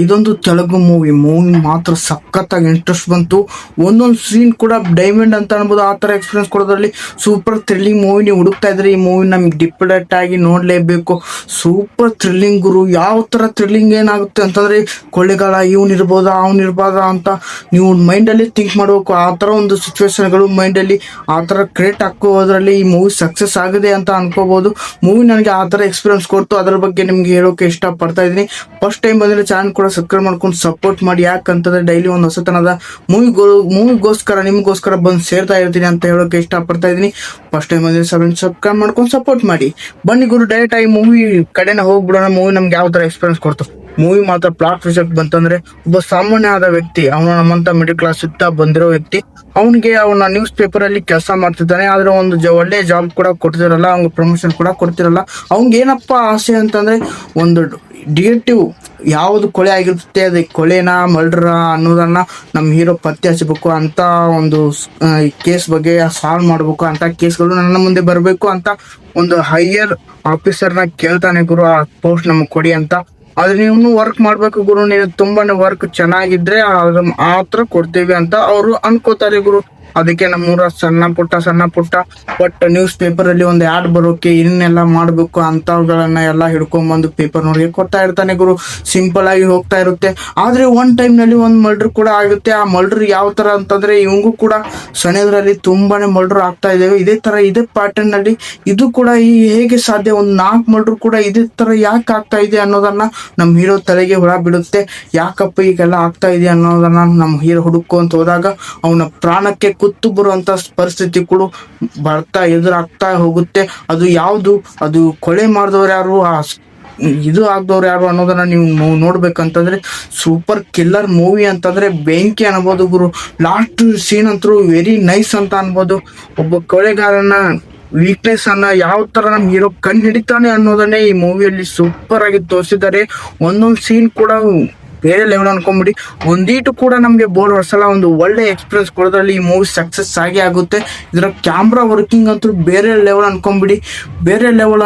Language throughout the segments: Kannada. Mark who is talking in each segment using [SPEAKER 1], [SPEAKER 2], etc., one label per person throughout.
[SPEAKER 1] ಇದೊಂದು ತೆಲುಗು ಮೂವಿ ಮಾತ್ರ ಸಖತ್ತಾಗಿ ಇಂಟ್ರೆಸ್ಟ್ ಬಂತು. ಒಂದೊಂದು ಸೀನ್ ಕೂಡ ಡೈಮಂಡ್ ಅಂತ ಅನ್ಬೋದು. ಆ ಥರ ಎಕ್ಸ್ಪೀರಿಯನ್ಸ್ ಕೊಡೋದ್ರಲ್ಲಿ ಸೂಪರ್ ಥ್ರಿಲ್ಲಿಂಗ್ ಮೂವಿ. ನೀವು ಹುಡುಕ್ತಾ ಇದ್ರೆ ಈ ಮೂವಿ ನಮ್ಗೆ ಡಿಪೆಂಡೆಂಟ್ ಆಗಿ ನೋಡಲೇಬೇಕು. ಸೂಪರ್ ಥ್ರಿಲ್ಲಿಂಗ್ ಗುರು. ಯಾವ ಥರ ಥ್ರಿಲ್ಲಿಂಗ್ ಏನಾಗುತ್ತೆ ಅಂತಂದ್ರೆ, ಕೊಳ್ಳೆಗಾಲ ಇವನಿರ್ಬೋದಾ ಅವನಿರ್ಬೋದಾ ಅಂತ ನೀವು ಮೈಂಡಲ್ಲಿ ಥಿಂಕ್ ಮಾಡಬೇಕು. ಆ ಥರ ಒಂದು ಸಿಚುವೇಶನ್ಗಳು ಮೈಂಡಲ್ಲಿ ಆ ಥರ ಕ್ರಿಯೇಟ್ ಹಾಕೋದ್ರಲ್ಲಿ ಈ ಮೂವಿ ಸಕ್ಸಸ್ ಆಗಿದೆ ಅಂತ ಅನ್ಕೋಬಹುದು. ಮೂವಿ ನನಗೆ ಆ ಥರ ಎಕ್ಸ್ಪೀರಿಯನ್ಸ್ ಕೊಡ್ತು. ಅದ್ರ ಬಗ್ಗೆ ನಿಮ್ಗೆ ಹೇಳೋಕೆ ಇಷ್ಟಪಡ್ತಾ ಇದ್ದೀನಿ. ಫಸ್ಟ್ ಟೈಮ್ ಬಂದರೆ ಚಾನಲ್ ಕೂಡ ಸಬ್ಸ್ಕ್ರೈಬ್ ಮಾಡ್ಕೊಂಡು ಸಪೋರ್ಟ್ ಮಾಡಿ. ಯಾಕಂತಂದ್ರೆ ಡೈಲಿ ಒಂದು ಹೊಸತನದ ಮೂವಿಗೋಸ್ಕರ ನಿಮಗೋಸ್ಕರ ಬಂದು ಸೇರ್ತಾ ಇರ್ತೀನಿ ಅಂತ ಹೇಳೋಕೆ ಇಷ್ಟಪಡ್ತಾ ಇದ್ದೀನಿ. ಫಸ್ಟ್ ಟೈಮ್ ಬಂದರೆ ಸಬ್ಸ್ಕ್ರೈಬ್ ಮಾಡ್ಕೊಂಡು ಸಪೋರ್ಟ್ ಮಾಡಿ. ಬನ್ನಿ ಗುರು, ಡೈರೆಕ್ಟ್ ಆಗಿ ಮೂವಿ ಕಡೆನ ಹೋಗ್ಬಿಡೋಣ. ಮೂವಿ ನಮ್ಗೆ ಯಾವ ಥರ ಎಕ್ಸ್ಪೀರಿಯನ್ಸ್ ಕೊಡ್ತು. ಮೂವಿ ಮಾತ್ರ ಪ್ಲಾಟ್ ವಿಷಯಕ್ಕೆ ಬಂತಂದ್ರೆ, ಒಬ್ಬ ಸಾಮಾನ್ಯ ಆದ ವ್ಯಕ್ತಿ, ಅವನು ನಮ್ಮಂತ ಮಿಡಲ್ ಕ್ಲಾಸ್ ಇತ್ತ ಬಂದಿರೋ ವ್ಯಕ್ತಿ. ಅವನಿಗೆ ಅವನ ನ್ಯೂಸ್ ಪೇಪರ್ ಅಲ್ಲಿ ಕೆಲಸ ಮಾಡ್ತಿದ್ದಾನೆ. ಆದ್ರೆ ಒಂದು ಒಳ್ಳೆ ಜಾಬ್ ಕೂಡ ಕೊಡ್ತಿರಲ್ಲ, ಅವ್ನಿಗೆ ಪ್ರಮೋಷನ್ ಕೂಡ ಕೊಡ್ತಿರಲ್ಲ. ಅವ್ನಿಗೆ ಏನಪ್ಪ ಆಸೆ ಅಂತಂದ್ರೆ, ಒಂದು ಡಿಟೆಕ್ಟಿವ್ ಯಾವುದು ಕೊಲೆ ಆಗಿರುತ್ತೆ, ಅದು ಕೊಲೆನಾ ಮರ್ಡರ್ ಅನ್ನೋದನ್ನ ನಮ್ಮ ಹೀರೋ ಪತ್ತೆ ಹಚ್ಚಬೇಕು ಅಂತ, ಒಂದು ಕೇಸ್ ಬಗ್ಗೆ ಸಾಲ್ವ್ ಮಾಡಬೇಕು ಅಂತ, ಕೇಸ್ಗಳು ನನ್ನ ಮುಂದೆ ಬರಬೇಕು ಅಂತ ಒಂದು ಹೈಯರ್ ಆಫೀಸರ್ನ ಕೇಳ್ತಾನೆ ಗುರು, ಆ ಪೋಸ್ಟ್ ನಮಗೆ ಕೊಡಿ ಅಂತ. ಆದ್ರೆ ನೀವು ವರ್ಕ್ ಮಾಡ್ಬೇಕು ಗುರು, ನೀವು ತುಂಬಾನೇ ವರ್ಕ್ ಚೆನ್ನಾಗಿದ್ರೆ ಆ ಥರ ಕೊಡ್ತೀವಿ ಅಂತ ಅವರು ಅನ್ಕೋತಾರೆ ಗುರು. ಅದಕ್ಕೆ ನಮ್ಮೂರ ಸಣ್ಣ ಪುಟ್ಟ ಬಟ್ ನ್ಯೂಸ್ ಪೇಪರ್ ಅಲ್ಲಿ ಒಂದು ಆಡ್ ಬರೋಕೆ ಇನ್ನೆಲ್ಲ ಮಾಡ್ಬೇಕು ಅಂತಗಳನ್ನ ಎಲ್ಲ ಹಿಡ್ಕೊಂಡ್ಬಂದು ಪೇಪರ್ ನೋಡಿ ಕೊಡ್ತಾ ಇರ್ತಾನೆ ಗುರು. ಸಿಂಪಲ್ ಆಗಿ ಹೋಗ್ತಾ ಇರುತ್ತೆ. ಆದ್ರೆ ಒನ್ ಟೈಮ್ ನಲ್ಲಿ ಒಂದು ಮರ್ಡರ್ ಕೂಡ ಆಗುತ್ತೆ. ಆ ಮರ್ಡರ್ ಯಾವ ತರ ಅಂತಂದ್ರೆ, ಇವಂಗೂ ಕೂಡ ಸಣ್ಣದ್ರಲ್ಲಿ ತುಂಬಾನೇ ಮರ್ಡರ್ ಆಗ್ತಾ ಇದ್ದೇವೆ. ಇದೇ ಪ್ಯಾಟರ್ನ್ ನಲ್ಲಿ ಇದು ಕೂಡ ಹೇಗೆ ಸಾಧ್ಯ, ಒಂದು 4 ಮರ್ಡರ್ ಕೂಡ ಇದೇ ತರ ಯಾಕೆ ಆಗ್ತಾ ಇದೆ ಅನ್ನೋದನ್ನ ನಮ್ಮ ಹೀರೋ ತಲೆಗೆ ಹುಳ ಬಿಡುತ್ತೆ. ಯಾಕಪ್ಪ ಈಗೆಲ್ಲ ಆಗ್ತಾ ಇದೆ ಅನ್ನೋದನ್ನ ನಮ್ಮ ಹೀರೋ ಹುಡುಕೊಂತ ಹೋದಾಗ ಅವನ ಪ್ರಾಣಕ್ಕೆ ಕುತ್ತು ಬರುವಂತ ಪರಿಸ್ಥಿತಿ ಕೂಡ ಎದುರಾಗ್ತಾ ಹೋಗುತ್ತೆ. ಅದು ಯಾವುದು, ಅದು ಕೊಲೆ ಮಾಡಿದವ್ರು ಯಾರು, ಇದು ಆಗ್ದವ್ರು ಯಾರು ಅನ್ನೋದನ್ನ ನೀವು ನೋಡ್ಬೇಕಂತಂದ್ರೆ, ಸೂಪರ್ ಕಿಲ್ಲರ್ ಮೂವಿ ಅಂತಂದ್ರೆ ಬೆಂಕಿ ಅನ್ಬೋದು ಗುರು. ಲಾಸ್ಟ್ ಸೀನ್ ಅಂತೂ ವೆರಿ ನೈಸ್ ಅಂತ ಅನ್ಬೋದು. ಒಬ್ಬ ಕೊಲೆಗಾರನ ವೀಕ್ನೆಸ್ ಅನ್ನ ಯಾವ ತರ ನಮ್ ಹೀರೋ ಕಂಡು ಹಿಡಿತಾನೆ ಅನ್ನೋದನ್ನೇ ಈ ಮೂವಿಯಲ್ಲಿ ಸೂಪರ್ ಆಗಿ ತೋರಿಸಿದ್ದಾರೆ. ಒಂದೊಂದು ಸೀನ್ ಕೂಡ ಬೇರೆ ಲೆವೆಲ್ ಅನ್ಕೊಂಬಿಡಿ. ಒಂದೀಟು ಕೂಡ ನಮಗೆ ಬೋರ್ ಹೊಡ್ಸಲ್ಲ. ಒಂದು ಒಳ್ಳೆ ಎಕ್ಸ್ಪೀರಿಯನ್ಸ್ ಕೊಡೋದ್ರಲ್ಲಿ ಈ ಮೂವಿ ಸಕ್ಸಸ್ ಆಗಿ ಆಗುತ್ತೆ. ಇದರ ಕ್ಯಾಮ್ರಾ ವರ್ಕಿಂಗ್ ಅಂತೂ ಬೇರೆ ಲೆವೆಲ್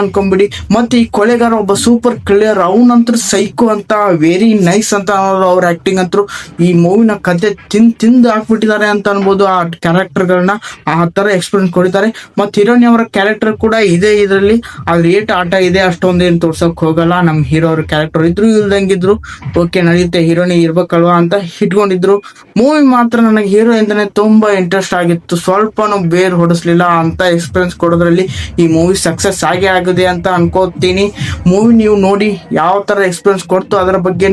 [SPEAKER 1] ಅನ್ಕೊಂಬಿಡಿ. ಮತ್ತೆ ಈ ಕೊಲೆಗಾರ ಒಬ್ಬ ಸೂಪರ್ ಕ್ಲಿಯರ್, ಅವನಂತೂ ಸೈಕೋ ಅಂತ, ವೆರಿ ನೈಸ್ ಅಂತ ಅನ್ನೋದು. ಅವ್ರ ಆಕ್ಟಿಂಗ್ ಅಂತೂ ಈ ಮೂವಿನ ಕತೆ ತಿಂದು ಹಾಕ್ಬಿಟ್ಟಿದ್ದಾರೆ ಅಂತ ಅನ್ಬೋದು. ಆ ಕ್ಯಾರೆಕ್ಟರ್ಗಳನ್ನ ಆ ತರ ಎಕ್ಸ್ಪೀರಿಯನ್ಸ್ ಕೊಡ್ತಾರೆ. ಮತ್ತೆ ಹೀರೋನಿ ಅವರ ಕ್ಯಾರೆಕ್ಟರ್ ಕೂಡ ಇದೆ ಇದರಲ್ಲಿ. ಅದ್ರ ಏಟ್ ಆಟ ಇದೆ ಅಷ್ಟೊಂದೇನು ತೋರ್ಸಕ್ ಹೋಗಲ್ಲ. ನಮ್ಮ ಹೀರೋ ಅವ್ರ ಕ್ಯಾರೆಕ್ಟರ್ ಇದ್ರು ಇಲ್ದಂಗಿದ್ರು ಓಕೆ ನಡೀತೆ, ಹೀರೋನಿ ಇರ್ಬೇಕಲ್ವಾ ಅಂತ ಇಟ್ಕೊಂಡಿದ್ರು. ಮೂವಿ ಮಾತ್ರ ನನಗೆ ಹೀರೋ ಇಂದನೇ ತುಂಬಾ ಇಂಟ್ರೆಸ್ಟ್ ಆಗಿತ್ತು. ಸ್ವಲ್ಪನೂ ಬೇರ್ ಹೊಡಿಸ್ಲಿಲ್ಲ ಅಂತ ಎಕ್ಸ್ಪೀರಿಯನ್ಸ್ ಕೊಡೋದ್ರಲ್ಲಿ ಈ ಮೂವಿ ಸಕ್ಸಸ್ ಆಗಿದೆ ಅಂತ ಅನ್ಕೋತೀನಿ. ಮೂವಿ ನೀವು ನೋಡಿ ಯಾವ ತರ ಎಕ್ಸ್ಪೀರಿಯನ್ಸ್ ಕೊಡ್ತು ಅದರ ಬಗ್ಗೆ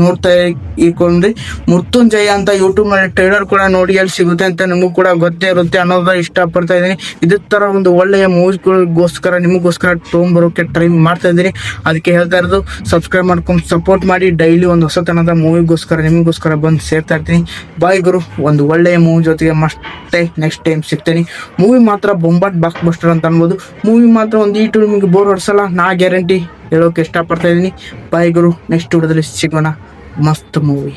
[SPEAKER 1] ನೋಡ್ತಾ ಇಟ್ಕೊಂಡ್ರಿ. ಮೃತ್ಯುಂಜಯ ಅಂತ ಯೂಟ್ಯೂಬ್ ನಲ್ಲಿ ಟ್ರೇಲರ್ ಕೂಡ ನೋಡಿ, ಎಲ್ಲಿ ಸಿಗುತ್ತೆ ಅಂತ ನಿಮಗೂ ಕೂಡ ಗೊತ್ತೇ ಇರುತ್ತೆ ಅನ್ನೋದ ಇಷ್ಟಪಡ್ತಾ ಇದ್ದೀನಿ. ಇದೇ ತರ ಒಂದು ಒಳ್ಳೆಯ ಮೂವಿಗೋಸ್ಕರ ನಿಮಗೋಸ್ಕರ ತೊಗೊಂಬರೋಕೆ ಟ್ರೈ ಮಾಡ್ತಾ ಇದ್ದೀನಿ. ಅದಕ್ಕೆ ಹೇಳ್ತಾ ಇರೋದು, ಸಬ್ಸ್ಕ್ರೈಬ್ ಮಾಡ್ಕೊಂಡು ಸಪೋರ್ಟ್ ಮಾಡಿ. ಡೈಲಿ ಒಂದು ಹೊಸತನದ ಮೂವಿಗೋಸ್ಕರ ನಿಮಗೋಸ್ಕರ ಬಂದು ಸೇರ್ತಾ ಇರ್ತೀನಿ. ಬಾಯ್ ಗುರು, ಒಂದು ಒಳ್ಳೆಯ ಮೂವಿ ಜೊತೆಗೆ ಮತ್ತೆ ನೆಕ್ಸ್ಟ್ ಟೈಮ್ ಸಿಗ್ತೀನಿ. ಮೂವಿ ಮಾತ್ರ ಬೊಂಬಾಟ್ ಬ್ಲಾಕ್ ಬಸ್ಟರ್ ಅಂತ ಅನ್ಬೋದು. ಮೂವಿ ಮಾತ್ರ ಒಂದು ನಿಮಗೆ ಬೋರ್ ಹೊಡ್ಸಲ್ಲ, ನಾ ಗ್ಯಾರಂಟಿ ಹೇಳೋಕೆ ಇಷ್ಟಪಡ್ತಾ ಇದ್ದೀನಿ. ಬಾಯ್ ಗುರು, ನೆಕ್ಸ್ಟ್ ವಿಡಿಯೋದಲ್ಲಿ ಸಿಗೋಣ. ಮಸ್ತ್ ಮೂವಿ.